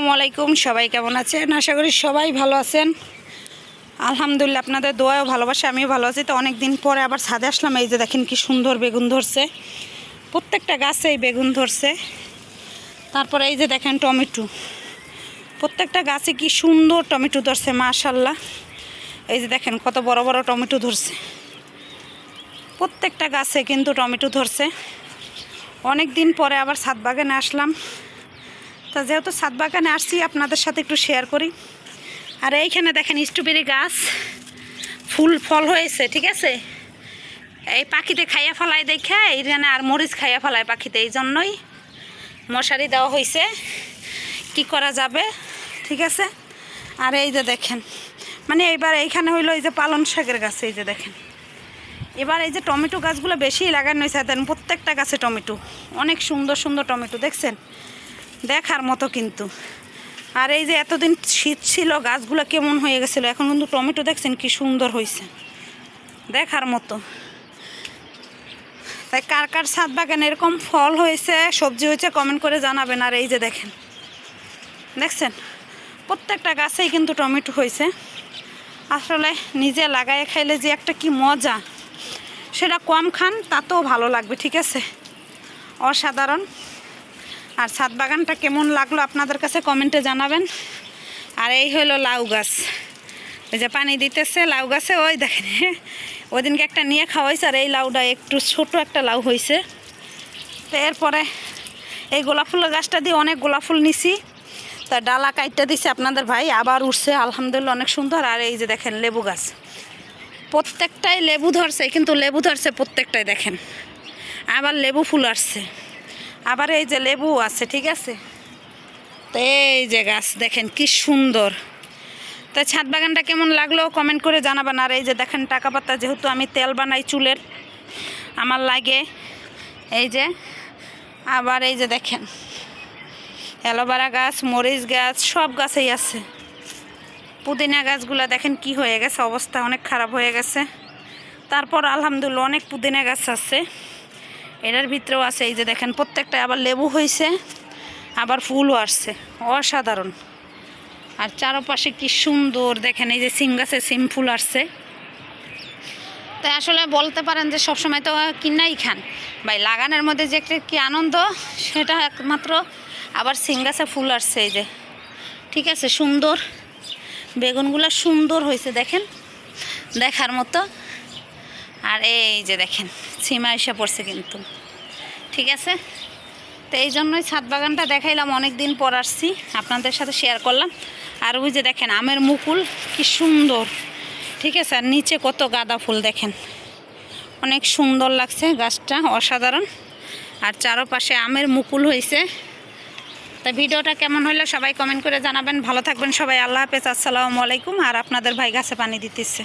আসসালামু আলাইকুম। সবাই কেমন আছেন? আশা করি সবাই ভালো আছেন। আলহামদুলিল্লাহ, আপনাদের দোয়াও ভালোবাসে, আমিও ভালো আছি। তো অনেক দিন পরে আবার ছাদে আসলাম। এই যে দেখেন কি সুন্দর বেগুন ধরছে, প্রত্যেকটা গাছেই বেগুন ধরছে। তারপরে এই যে দেখেন টমেটো, প্রত্যেকটা গাছে কি সুন্দর টমেটো ধরছে, মাশাআল্লাহ। এই যে দেখেন কত বড় বড় টমেটো ধরছে, প্রত্যেকটা গাছে কিন্তু টমেটো ধরছে। অনেক দিন পরে আবার ছাদ বাগানে আসলাম। তা যেহেতু ছাদ বাগানে আসছি, আপনাদের সাথে একটু শেয়ার করি। আর এইখানে দেখেন স্ট্রবেরি গাছ, ফুল ফল হয়েছে, ঠিক আছে। এই পাখিতে খাইয়া ফেলায় দেখে এইখানে, আর মরিচ খাইয়া ফেলায় পাখিতে, এই জন্যই মশারি দেওয়া হয়েছে। কি করা যাবে, ঠিক আছে। আর এই যে দেখেন, মানে এইবার এইখানে হইলো এই যে পালং শাকের গাছ। এই যে দেখেন, এবার এই যে টমেটো গাছগুলো বেশি লাগানো হয়েছে, প্রত্যেকটা গাছে টমেটো, অনেক সুন্দর সুন্দর টমেটো, দেখছেন, দেখার মতো কিন্তু। আর এই যে এতদিন শীত ছিল, গাছগুলো কেমন হয়ে গেছিলো, এখন কিন্তু টমেটো দেখছেন কি সুন্দর হয়েছে, দেখার মতো। তাই কার কার ছাদ বাগানে এরকম ফল হয়েছে, সবজি হয়েছে, কমেন্ট করে জানাবেন। আর এই যে দেখেন, দেখছেন প্রত্যেকটা গাছেই কিন্তু টমেটো হয়েছে। আসলে নিজে লাগায় খাইলে যে একটা কি মজা, সেটা কম খান তাতেও ভালো লাগবে, ঠিক আছে, অসাধারণ। আর ছাদ বাগানটা কেমন লাগলো আপনাদের কাছে কমেন্টে জানাবেন। আর এই হলো লাউ গাছ, ওই যে পানি দিতেছে লাউ গাছে, ওই দেখেন ওই দিনকে একটা নিয়ে খাওয়াইছে। আর এই লাউটা একটু ছোট একটা লাউ হয়েছে। তো এরপরে এই গোলাপ ফুলের গাছটা দিয়ে অনেক গোলাপ ফুল নিছি, তা ডালা কাইটটা দিছে আপনাদের ভাই, আবার উঠছে, আলহামদুলিল্লাহ অনেক সুন্দর। আর এই যে দেখেন লেবু গাছ, প্রত্যেকটাই লেবু ধরছে, কিন্তু লেবু ধরছে প্রত্যেকটাই, দেখেন আবার লেবু ফুল আসছে, আবার এই যে লেবু আছে, ঠিক আছে। তো এই যে গাছ দেখেন কি সুন্দর। তো ছাদ বাগানটা কেমন লাগলো কমেন্ট করে জানাবেন। আর এই যে দেখেন টাকা পাতা, যেহেতু আমি তেল বানাই চুলের, আমার লাগে। এই যে আবার এই যে দেখেন অ্যালোভেরা গাছ, মরিচ গাছ, সব গাছেই আছে। পুদিনা গাছগুলো দেখেন কি হয়ে গেছে, অবস্থা অনেক খারাপ হয়ে গেছে। তারপর আলহামদুলিল্লাহ অনেক পুদিনা গাছ আছে, এটার ভিতরেও আছে। এই যে দেখেন প্রত্যেকটা আবার লেবু হয়েছে, আবার ফুলও আসছে, অসাধারণ। আর চারপাশে কি সুন্দর দেখেন, এই যে সিম গাছে সিম ফুল আসছে। তাই আসলে বলতে পারেন যে সবসময় তো কিনাই খান ভাই, লাগানোর মধ্যে যে একটা কি আনন্দ, সেটা একমাত্র। আবার সিম গাছে ফুল আসছে, এই যে, ঠিক আছে, সুন্দর বেগুনগুলো সুন্দর হয়েছে, দেখেন দেখার মতো। আর এই যে দেখেন সীমা এসে পড়ছে কিন্তু, ঠিক আছে। তো এই জন্যই ছাদ বাগানটা দেখাইলাম, অনেক দিন পর আসছি, আপনাদের সাথে শেয়ার করলাম। আর ওই যে দেখেন আমের মুকুল কি সুন্দর, ঠিক আছে। আর নিচে কত গাঁদা ফুল দেখেন, অনেক সুন্দর লাগছে গাছটা, অসাধারণ। আর চারপাশে আমের মুকুল হয়েছে। তা ভিডিওটা কেমন হলো সবাই কমেন্ট করে জানাবেন। ভালো থাকবেন সবাই, আল্লাহ হাফেজ, আসসালামু আলাইকুম। আর আপনাদের ভাই গাছে পানি দিতেছে।